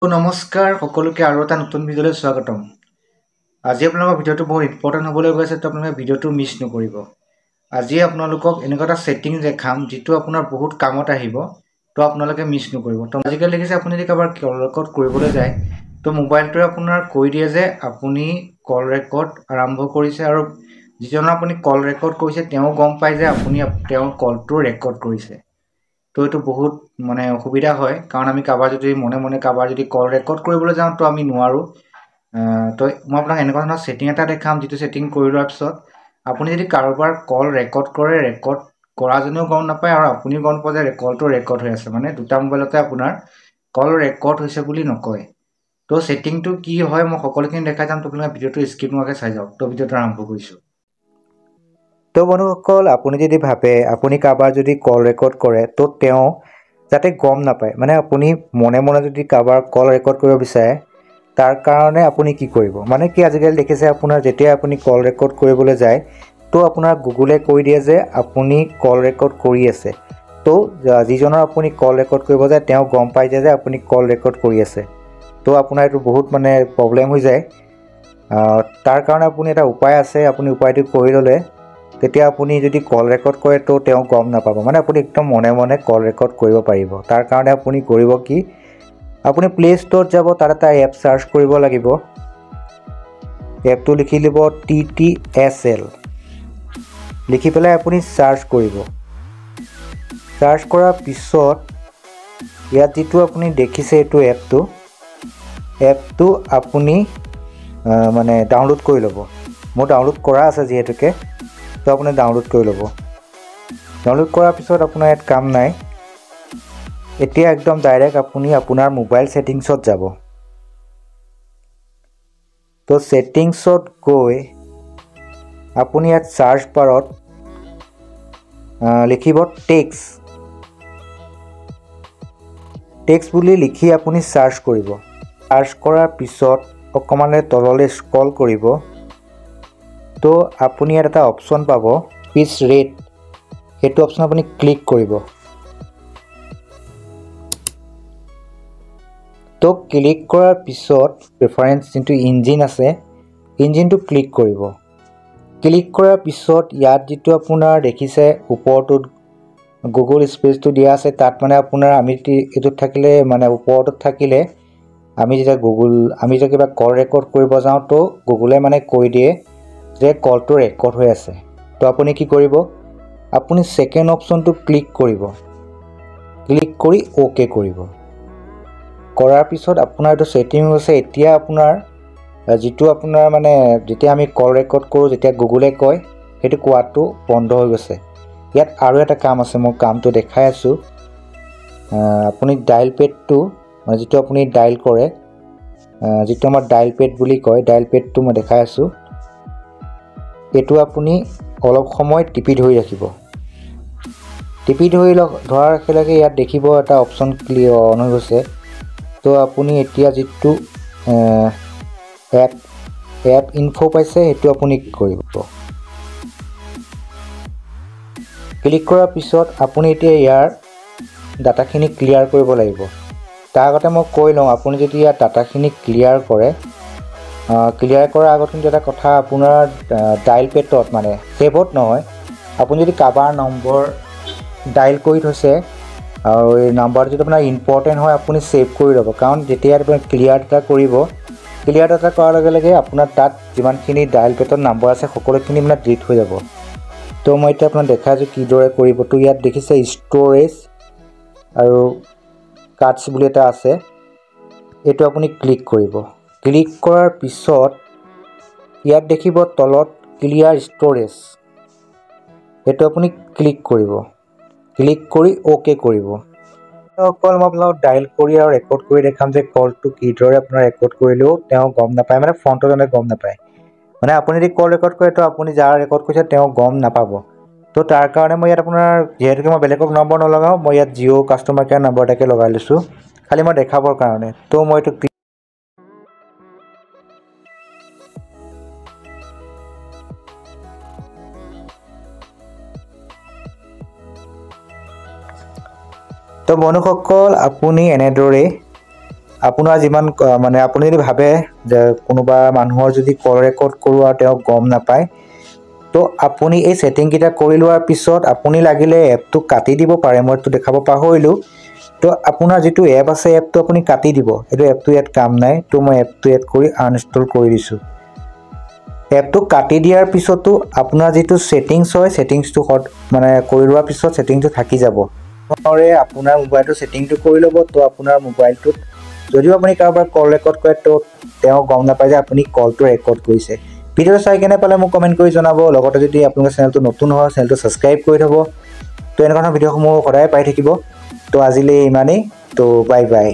নমস্কাৰ সকলোকে আৰু এটা নতুন ভিডিঅ'লৈ স্বাগতম। আজি আপোনালোকৰ ভিডিঅ'টো বহুত ইম্পৰ্টেণ্ট হ'বলৈ গৈ আছে, তো আপোনালোকে ভিডিঅ'টো মিছ নকৰিব। আজি আপোনালোকক এনেকুৱা এটা ছেটিং দেখাম যিটো আপোনাৰ বহুত কামত আহিব, তো আপোনালোকে মিছ নকৰিব। তো আজিকালি দেখিছে আপুনি যদি কাৰোবাৰ কল ৰেকৰ্ড কৰিবলৈ যায়, তো মোবাইলটোৱে আপোনাৰ কৈ দিয়ে যে আপুনি কল ৰেকৰ্ড আৰম্ভ কৰিছে, আৰু যিজনৰ আপুনি কল ৰেকৰ্ড কৰিছে তেওঁ গম পায় যে আপুনি তেওঁৰ কলটো ৰেকৰ্ড কৰিছে। তো এইটো বহুত অসুবিধা হয়, কাৰণ আমি কাৰোবাৰ যদি মনে মনে কাৰোবাৰ যদি কল ৰেকৰ্ড কৰিবলৈ যাওঁ তো আমি নোৱাৰোঁ। তো মই আপোনাক এনেকুৱা ধৰণৰ ছেটিং এটা দেখাম, যিটো ছেটিং কৰি লোৱাৰ পিছত আপুনি যদি কাৰোবাৰ কল ৰেকৰ্ড কৰে, ৰেকৰ্ড কৰাজনেও গম নাপায় আৰু আপুনিও গম নাপায় যে কলটো ৰেকৰ্ড হৈ আছে, মানে দুটা মোবাইলতে আপোনাৰ কল ৰেকৰ্ড হৈছে বুলি নকয়। তো ছেটিংটো কি হয় মই সকলোখিনি দেখাই যাম, তো আপোনালোকে ভিডিঅ'টো স্কিপ নোহোৱাকৈ চাই যাওক। তো ভিডিঅ'টো আৰম্ভ কৰিছোঁ। তো বন্ধুসকল, আপুনি যদি ভাবে আপুনি কাৰোবাৰ যদি কল ৰেকৰ্ড কৰে তো তেওঁ যাতে গম নাপায়, মানে আপুনি মনে মনে যদি কাৰোবাৰ কল ৰেকৰ্ড কৰিব বিচাৰে, তাৰ কাৰণে আপুনি কি কৰিব, মানে কি আজিকালি দেখিছে আপোনাৰ যেতিয়া আপুনি কল ৰেকৰ্ড কৰিবলৈ যায় তো আপোনাৰ গুগলে কৈ দিয়ে যে আপুনি কল ৰেকৰ্ড কৰি আছে। তো যিজনৰ আপুনি কল ৰেকৰ্ড কৰিব যায় তেওঁ গম পাই যায় যে আপুনি কল ৰেকৰ্ড কৰি আছে। তো আপোনাৰ এইটো বহুত প্ৰব্লেম হৈ যায়। তাৰ কাৰণে আপুনি এটা উপায় আছে, আপুনি উপায়টো কৰি ল'লে তেতিয়া আপুনি যদি কল ৰেকৰ্ড কৰে তো তেওঁ গম নাপাব, মানে আপুনি একদম মনে মনে কল ৰেকৰ্ড কৰিব পাৰিব। তাৰ কাৰণে আপুনি কৰিব কি, আপুনি প্লে ষ্ট'ৰত যাব, তাত এটা এপ চাৰ্চ কৰিব লাগিব। এপটো লিখি ল'ব TTSL, লিখি পেলাই আপুনি চাৰ্চ কৰিব। চাৰ্চ কৰাৰ পিছত ইয়াত যিটো আপুনি দেখিছে এইটো এপটো আপুনি ডাউনলোড কৰি ল'ব। মোৰ ডাউনলোড কৰা আছে যিহেতুকে, তো আপুনি ডাউনলোড কৰি ল'ব। ডাউনলোড কৰাৰ পিছত আপোনাৰ ইয়াত কাম নাই, এতিয়া একদম ডাইৰেক্ট আপুনি আপোনাৰ মোবাইল ছেটিংছত যাব। তো ছেটিংছত গৈ আপুনি ইয়াত চাৰ্চ বাৰত লিখিব টেক্সট বুলি লিখি আপুনি চাৰ্চ কৰিব। চাৰ্চ কৰাৰ পিছত অকণমান তললৈ স্ক্ৰল কৰিব, তো আপুনি ইয়াত এটা অপশ্যন পাব স্পীচ ৰেট, সেইটো অপশ্যন আপুনি ক্লিক কৰিব। তো ক্লিক কৰাৰ পিছত প্ৰেফাৰেঞ্চ যোনটো ইঞ্জিন আছে, ইঞ্জিনটো ক্লিক কৰিব। ক্লিক কৰাৰ পিছত ইয়াত যিটো আপোনাৰ দেখিছে ওপৰটোত গুগল স্পেচটো দিয়া আছে, তাত আপোনাৰ আমি এইটোত থাকিলে ওপৰটোত থাকিলে আমি যেতিয়া কিবা কল ৰেকৰ্ড কৰিব যাওঁ তো গুগলে কৈ দিয়ে যে কলটো ৰেকৰ্ড হৈ আছে। তো আপুনি কি কৰিব, আপুনি ছেকেণ্ড অপশ্যনটো ক্লিক কৰিব, ক্লিক কৰি অ'কে কৰিব। কৰাৰ পিছত আপোনাৰ এইটো ছেটিং হৈছে। এতিয়া আপোনাৰ যিটো আপোনাৰ যেতিয়া আমি কল ৰেকৰ্ড কৰোঁ, যেতিয়া গুগলে কয় সেইটো কোৱাটো বন্ধ হৈ গৈছে। ইয়াত আৰু এটা কাম আছে, মই কামটো দেখাই আছোঁ। আপুনি ডাইল পেডটো যিটো আপুনি ডাইল কৰে, যিটো আমাৰ ডাইল পেড বুলি কয়, ডাইল পেডটো মই দেখাই আছোঁ। এইটো আপুনি অলপ সময় টিপি ধৰি ৰাখিব। টিপি ধৰাৰ লগে ইয়াত দেখিব এটা অপশ্যন অন হৈ গৈছে। তো আপুনি এতিয়া যিটো এপ ইনফো পাইছে সেইটো আপুনি কৰিব। ক্লিক কৰাৰ পিছত আপুনি এতিয়া ইয়াৰ ডাটাখিনি ক্লিয়াৰ কৰিব লাগিব। তাৰ আগতে মই কৈ লওঁ, আপুনি যদি ইয়াৰ ডাটাখিনি ক্লিয়াৰ কৰে, ক্লিয়াৰ কৰাৰ আগত কিন্তু এটা কথা, আপোনাৰ ডাইল পেডত ছেভত নহয়, আপুনি যদি কাৰোবাৰ নম্বৰ ডাইল কৰি থৈছে আৰু এই নাম্বাৰটো যদি আপোনাৰ ইম্পৰ্টেণ্ট হয় আপুনি ছেভ কৰি ল'ব, কাৰণ যেতিয়া আপুনি ক্লিয়াৰ ডাটা কৰিব, ক্লিয়াৰ ডাটা কৰাৰ লগে লগে আপোনাৰ তাত যিমানখিনি ডাইল পেডত নাম্বাৰ আছে সকলোখিনি ডিলিট হৈ যাব। তো মই এতিয়া আপোনাক দেখাই আছোঁ কিদৰে কৰিব। তো ইয়াত দেখিছে ষ্ট'ৰেজ আৰু কাৰ্ডছ বুলি এটা আছে, এইটো আপুনি ক্লিক কৰিব। ক্লিক কৰাৰ পিছত ইয়াত দেখিব তলত ক্লিয়াৰ ষ্ট'ৰেজ, সেইটো আপুনি ক্লিক কৰিব। ক্লিক কৰি অ'কে কৰিব। অকল মই আপোনাক ডাইল কৰি আৰু ৰেকৰ্ড কৰি দেখাম যে কলটো কিদৰে আপোনাৰ ৰেকৰ্ড কৰিলেও তেওঁ গম নাপায়, ফ্ৰণ্টজনে গম নাপায়। আপুনি যদি কল ৰেকৰ্ড কৰে তো আপুনি যাৰ ৰেকৰ্ড কৰিছে তেওঁ গম নাপাব। তো তাৰ কাৰণে মই ইয়াত আপোনাৰ যিহেতুকে মই বেলেগক নম্বৰ নলগাওঁ, মই ইয়াত জিঅ' কাষ্টমাৰ কেয়াৰ নম্বৰ এটাকে লগাই লৈছোঁ, খালি মই দেখাবৰ কাৰণে। তো মই এইটো তো বন্ধুসকল, আপুনি এনেদৰে আপোনাৰ যিমান মানে আপুনি যদি ভাবে যে কোনোবা মানুহৰ যদি কল ৰেকৰ্ড কৰোঁ আৰু তেওঁ গম নাপায়, তো আপুনি এই ছেটিংকেইটা কৰি লোৱাৰ পিছত আপুনি লাগিলে এপটো কাটি দিব পাৰে। মই এইটো দেখাব পাহৰিলোঁ। তো আপোনাৰ যিটো এপ আছে এপটো আপুনি কাটি দিব। এইটো এপটো ইয়াত কাম নাই, তো মই এপটো ইয়াত কৰি আনইনষ্টল কৰি দিছোঁ। এপটো কাটি দিয়াৰ পিছতো আপোনাৰ যিটো ছেটিংছ হয় ছেটিংছটো মানে কৰি লোৱাৰ পিছত ছেটিংটো থাকি যাব। আপোনাৰ মোবাইলটো ছেটিংটো কৰি ল'ব। তো আপোনাৰ মোবাইলটোত যদিও আপুনি কাৰোবাৰ কল ৰেকৰ্ড কৰে তো তেওঁ গম নাপায় যে আপুনি কলটো ৰেকৰ্ড কৰিছে। ভিডিঅ'টো চাই কেনে পালে মোক কমেণ্ট কৰি জনাব। লগতে যদি আপোনালোকৰ চেনেলটো নতুন হয় চেনেলটো ছাবস্ক্ৰাইব কৰি থ'ব। তো এনেকুৱা ধৰণৰ ভিডিঅ'সমূহ সদায় পাই থাকিব। তো আজিলৈ ইমানেই। তো বাই বাই।